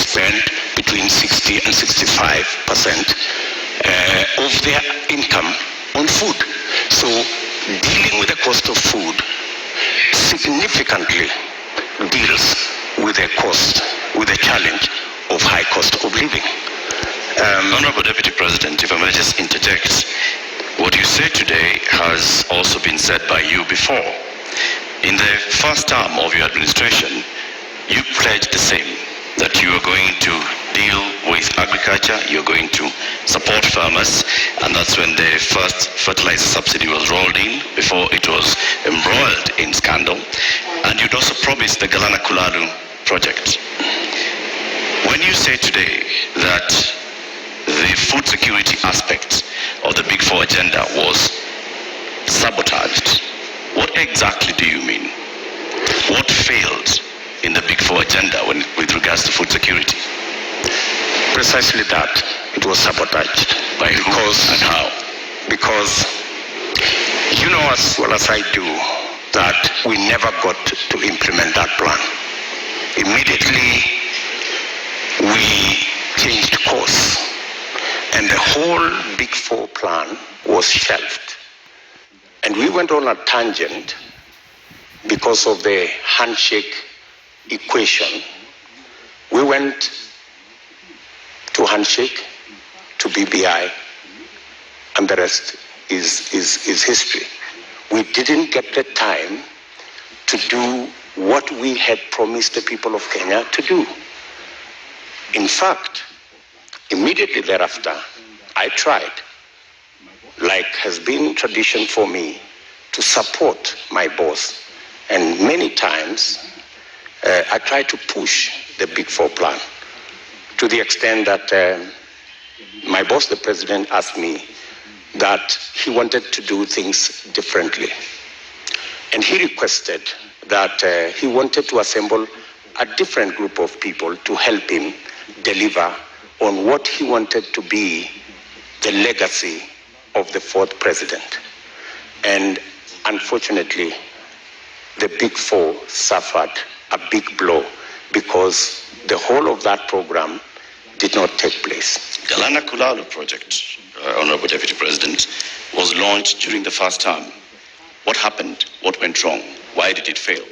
spend between 60 and 65% of their income on food. So dealing with the cost of food significantly deals with the challenge of high cost of living. Honorable Deputy President, if I may just interject, what you said today has also been said by you before. In the first term of your administration, you pledged the same, that you are going to deal with agriculture, you're going to support farmers, and that's when the first fertilizer subsidy was rolled in before it was embroiled in scandal. And you'd also promised the Galana Kulalu project. When you say today that the food security aspect of the Big Four agenda was sabotaged, what exactly do you mean? What failed in the Big Four agenda with regards to food security? Precisely that. It was sabotaged. By who and how? Because you know as well as I do that we never got to implement that plan. Immediately we changed course and the whole Big Four plan was shelved. And we went on a tangent because of the handshake equation. We went to handshake, to BBI, and the rest is history. We didn't get the time to do what we had promised the people of Kenya to do. In fact, immediately thereafter, I tried, like has been tradition for me, to support my boss. And many times, I tried to push the Big Four plan to the extent that my boss, the president, asked me that he wanted to do things differently. And he requested that he wanted to assemble a different group of people to help him deliver on what he wanted to be the legacy of the fourth president. And unfortunately, the Big Four suffered a big blow because the whole of that program did not take place. Galana Kulalu project, Honorable Deputy President, was launched during the first term. What happened? What went wrong? Why did it fail?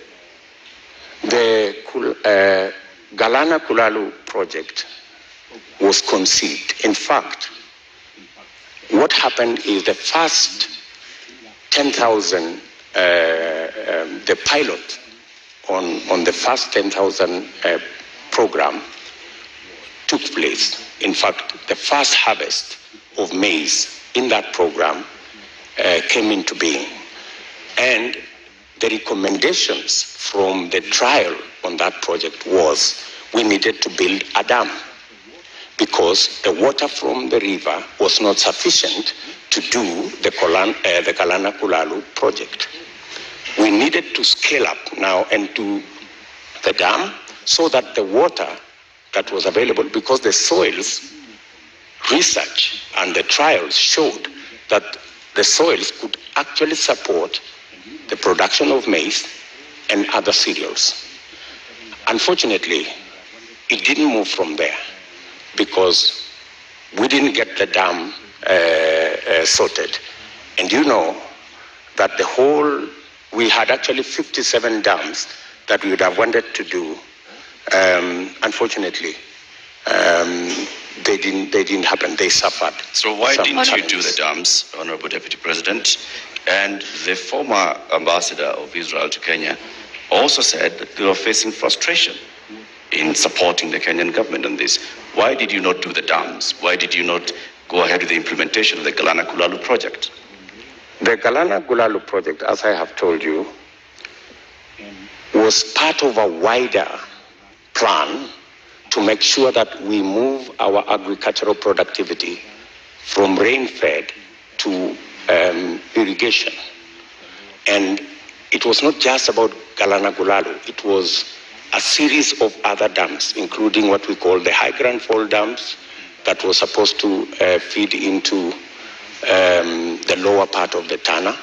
The Galana Kulalu project was conceived. In fact, what happened is the first 10,000, the pilot on the first 10,000 program took place. In fact, the first harvest of maize in that program came into being. And the recommendations from the trial on that project was we needed to build a dam because the water from the river was not sufficient to do the Galana Kulalu project. We needed to scale up now and do the dam so that the water that was available, because the soils research and the trials showed that the soils could actually support the production of maize and other cereals. Unfortunately, it didn't move from there because we didn't get the dam sorted. And you know that we had actually 57 dams that we would have wanted to do. Unfortunately, they didn't happen. They suffered. So why didn't you do the dams, Honorable Deputy President? And the former ambassador of Israel to Kenya also said that they were facing frustration in supporting the Kenyan government on this. Why did you not do the dams? Why did you not go ahead with the implementation of the Galana Kulalu project? The Galana Kulalu project, as I have told you, was part of a wider plan to make sure that we move our agricultural productivity from rain-fed to irrigation. And it was not just about Galana Kulalu, it was a series of other dams, including what we call the High Grand Fall dams that was supposed to feed into the lower part of the Tana.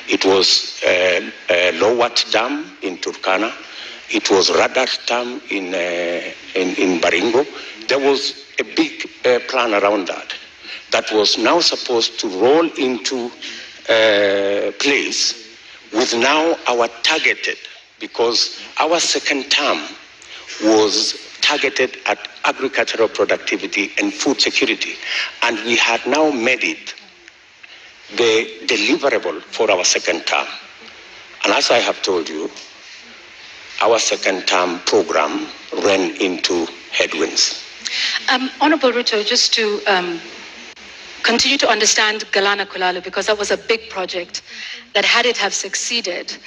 It was Lowat Dam in Turkana, It was Radarstam in Baringo. There was a big plan around that was now supposed to roll into place with now our targeted, because our second term was targeted at agricultural productivity and food security. And we had now made it the deliverable for our second term. And as I have told you, our second term program ran into headwinds. Honorable Ruto, just to continue to understand Galana Kulalu, because that was a big project that, had it have succeeded,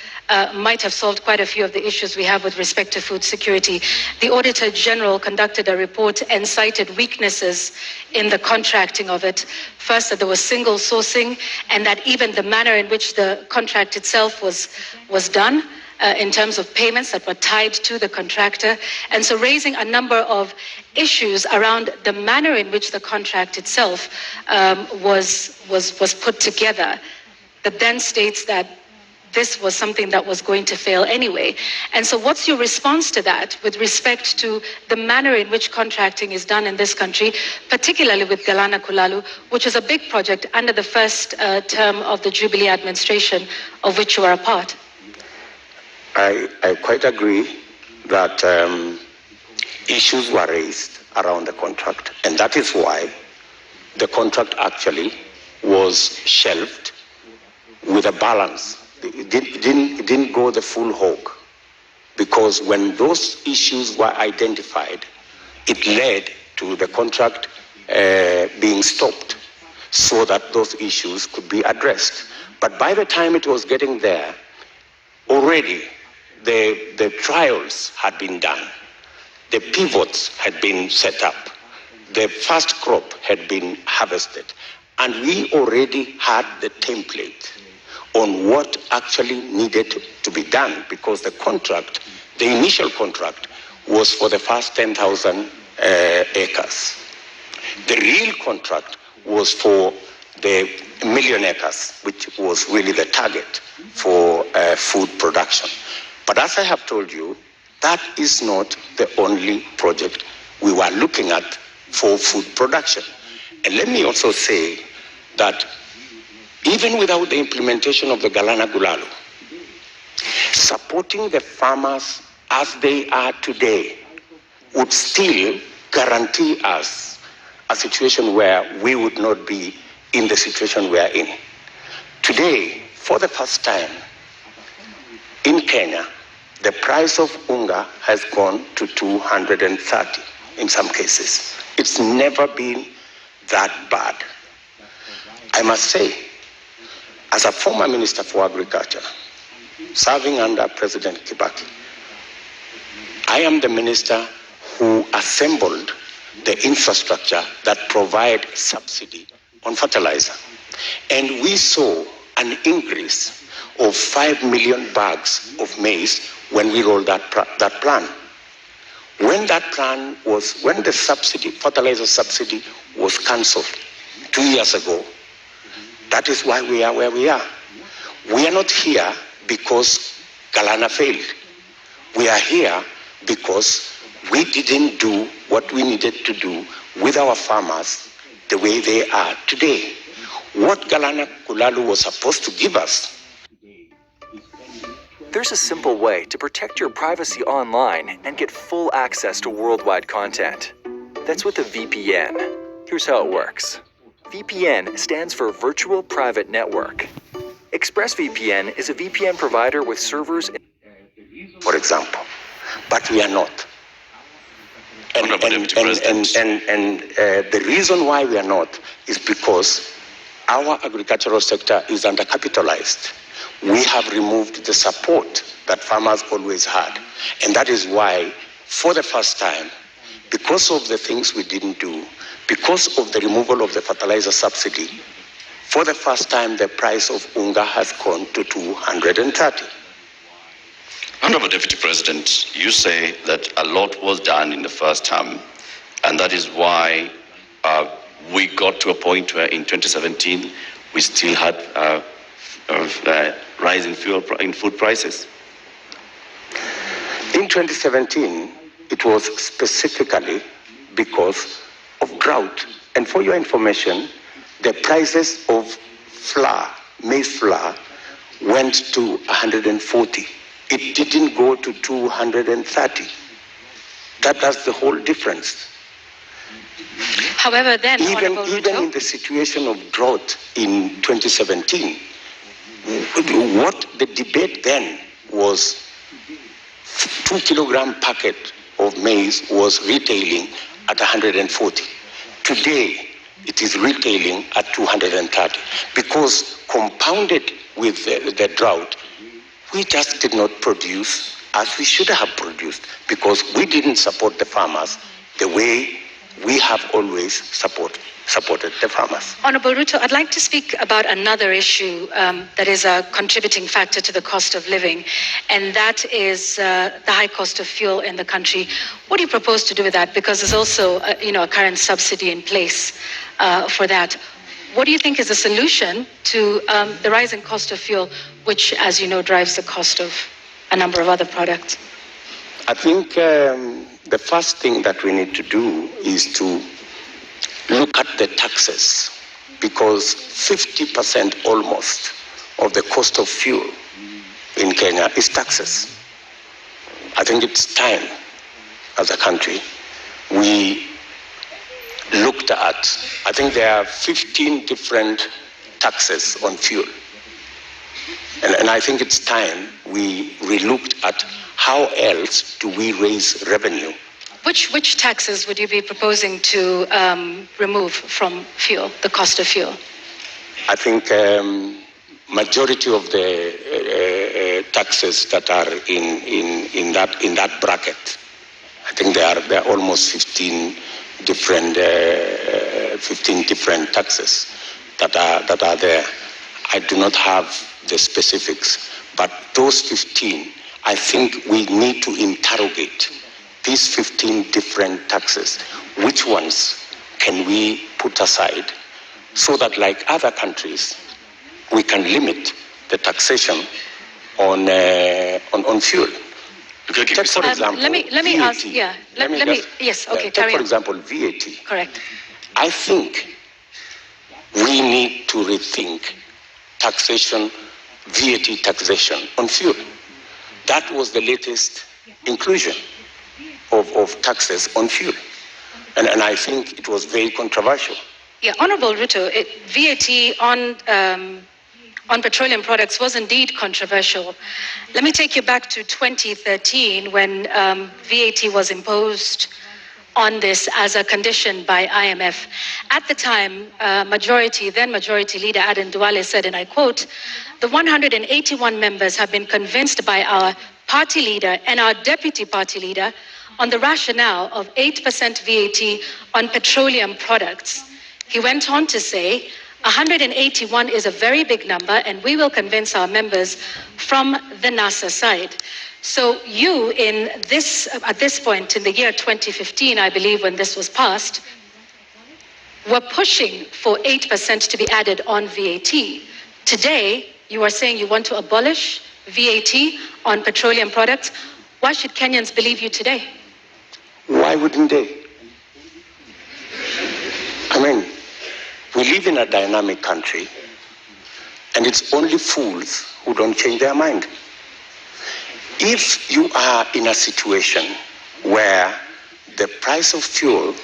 might have solved quite a few of the issues we have with respect to food security. The Auditor General conducted a report and cited weaknesses in the contracting of it. First, that there was single sourcing, and that even the manner in which the contract itself was done, in terms of payments that were tied to the contractor. And so raising a number of issues around the manner in which the contract itself was put together, that then states that this was something that was going to fail anyway. And so what's your response to that with respect to the manner in which contracting is done in this country, particularly with Galana Kulalu, which is a big project under the first term of the Jubilee administration, of which you are a part? I quite agree that issues were raised around the contract, and that is why the contract actually was shelved with a balance. It didn't go the full hog, because when those issues were identified, it led to the contract being stopped so that those issues could be addressed. But by the time it was getting there, already the trials had been done, the pivots had been set up, the first crop had been harvested, and we already had the template on what actually needed to be done, because the contract, the initial contract, was for the first 10,000 acres. The real contract was for the 1 million acres, which was really the target for food production. But as I have told you, that is not the only project we were looking at for food production. And let me also say that even without the implementation of the Galana Kulalu, supporting the farmers as they are today would still guarantee us a situation where we would not be in the situation we are in. Today, for the first time in Kenya, the price of unga has gone to 230 in some cases. It's never been that bad. I must say, as a former Minister for Agriculture, serving under President Kibaki, I am the minister who assembled the infrastructure that provide subsidy on fertilizer. And we saw an increase of 5 million bags of maize when we rolled that plan. When the subsidy, fertilizer subsidy was cancelled 2 years ago, that is why we are where we are. We are not here because Galana failed. We are here because we didn't do what we needed to do with our farmers the way they are today. What Galana Kulalu was supposed to give us. There's a simple way to protect your privacy online and get full access to worldwide content. That's with a VPN. Here's how it works. VPN stands for Virtual Private Network. ExpressVPN is a VPN provider with servers in, for example, but we are not. And the reason why we are not is because our agricultural sector is undercapitalized. We have removed the support that farmers always had. And that is why, for the first time, because of the things we didn't do, because of the removal of the fertilizer subsidy, for the first time, the price of unga has gone to 230. Honorable Deputy President, you say that a lot was done in the first term, and that is why we got to a point where in 2017 we still had rise in food prices. In 2017, it was specifically because of drought. And for your information, the prices of flour, maize flour, went to 140. It didn't go to 230. That's the whole difference. However, then, Even Ruto, in the situation of drought in 2017, what the debate then was, 2 kilogram packet of maize was retailing at 140. Today, it is retailing at 230 because compounded with the drought, we just did not produce as we should have produced because we didn't support the farmers the way we have always supported the farmers. Honorable Ruto, I'd like to speak about another issue that is a contributing factor to the cost of living, and that is the high cost of fuel in the country. What do you propose to do with that? Because there's also a current subsidy in place for that. What do you think is the solution to the rising cost of fuel, which, as you know, drives the cost of a number of other products? I think the first thing that we need to do is to look at the taxes, because 50% almost of the cost of fuel in Kenya is taxes. I think it's time, as a country, we looked at, I think there are 15 different taxes on fuel. And I think it's time we relooked at how else do we raise revenue. Which taxes would you be proposing to remove from fuel, the cost of fuel? I think majority of the taxes that are in that bracket, I think there are almost 15 different taxes that are there. I do not have the specifics, but those 15, I think we need to interrogate these 15 different taxes. Which ones can we put aside so that, like other countries, we can limit the taxation on fuel? Take, for example, let me VAT. ask. Yeah. Let me. Yes. Okay. Take, Carry for on. example, VAT. Correct. I think we need to rethink taxation, VAT taxation on fuel. That was the latest inclusion of taxes on fuel. And I think it was very controversial. Yeah, Honorable Ruto, VAT on petroleum products was indeed controversial. Let me take you back to 2013 when VAT was imposed on this as a condition by IMF. At the time, then Majority Leader Aden Duale said, and I quote, "The 181 members have been convinced by our party leader and our deputy party leader on the rationale of 8% VAT on petroleum products." He went on to say, 181 is a very big number, and we will convince our members from the NASA side. So you, at this point in the year 2015, I believe, when this was passed, were pushing for 8% to be added on VAT. Today, you are saying you want to abolish VAT on petroleum products. Why should Kenyans believe you today? Why wouldn't they? I mean, we live in a dynamic country, and it's only fools who don't change their mind. If you are in a situation where the price of fuel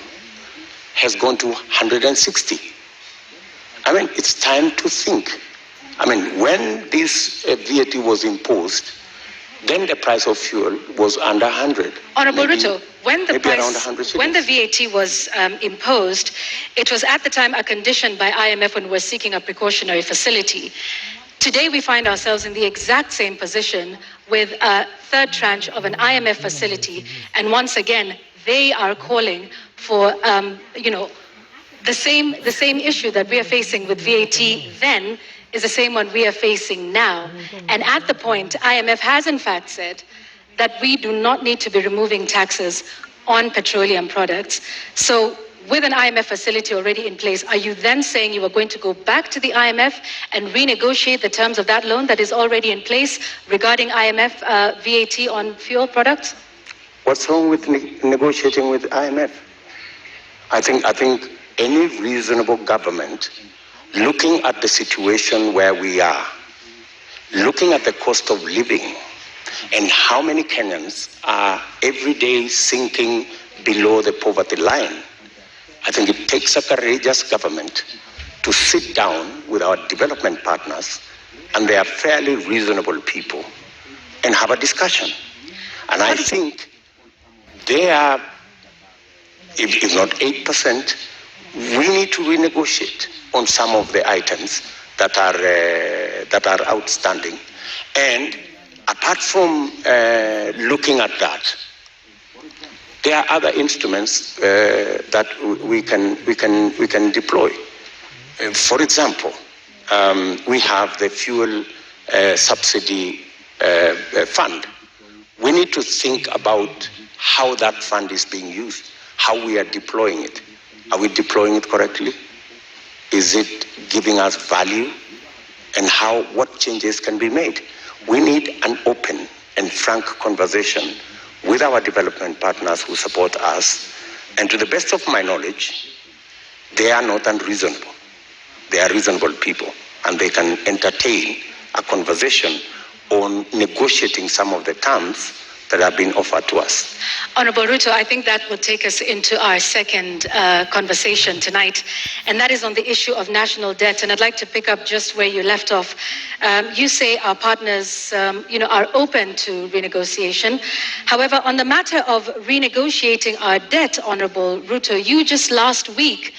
has gone to 160, I mean, it's time to think. I mean, when this VAT was imposed, then the price of fuel was under 100. Honorable Ruto, when the VAT was imposed, it was at the time a condition by IMF when we were seeking a precautionary facility. Today we find ourselves in the exact same position with a third tranche of an IMF facility, and once again they are calling for the same issue that we are facing with VAT then is the same one we are facing now. And at the point, IMF has in fact said that we do not need to be removing taxes on petroleum products. So with an IMF facility already in place, are you then saying you are going to go back to the IMF and renegotiate the terms of that loan that is already in place regarding IMF VAT on fuel products? What's wrong with negotiating with IMF? I think any reasonable government, looking at the situation where we are, looking at the cost of living, and how many Kenyans are every day sinking below the poverty line, I think it takes a courageous government to sit down with our development partners, and they are fairly reasonable people, and have a discussion. And I think they are, if not 8%, we need to renegotiate on some of the items that are outstanding. And apart from looking at that, there are other instruments that we can deploy. For example, we have the fuel subsidy fund. We need to think about how that fund is being used, how we are deploying it. Are we deploying it correctly? Is it giving us value? And what changes can be made? We need an open and frank conversation with our development partners who support us. And to the best of my knowledge, they are not unreasonable. They are reasonable people, and they can entertain a conversation on negotiating some of the terms that have been offered to us. Honorable Ruto, I think that will take us into our second conversation tonight, and that is on the issue of national debt. And I'd like to pick up just where you left off. You say our partners, are open to renegotiation. However, on the matter of renegotiating our debt, Honorable Ruto, you just last week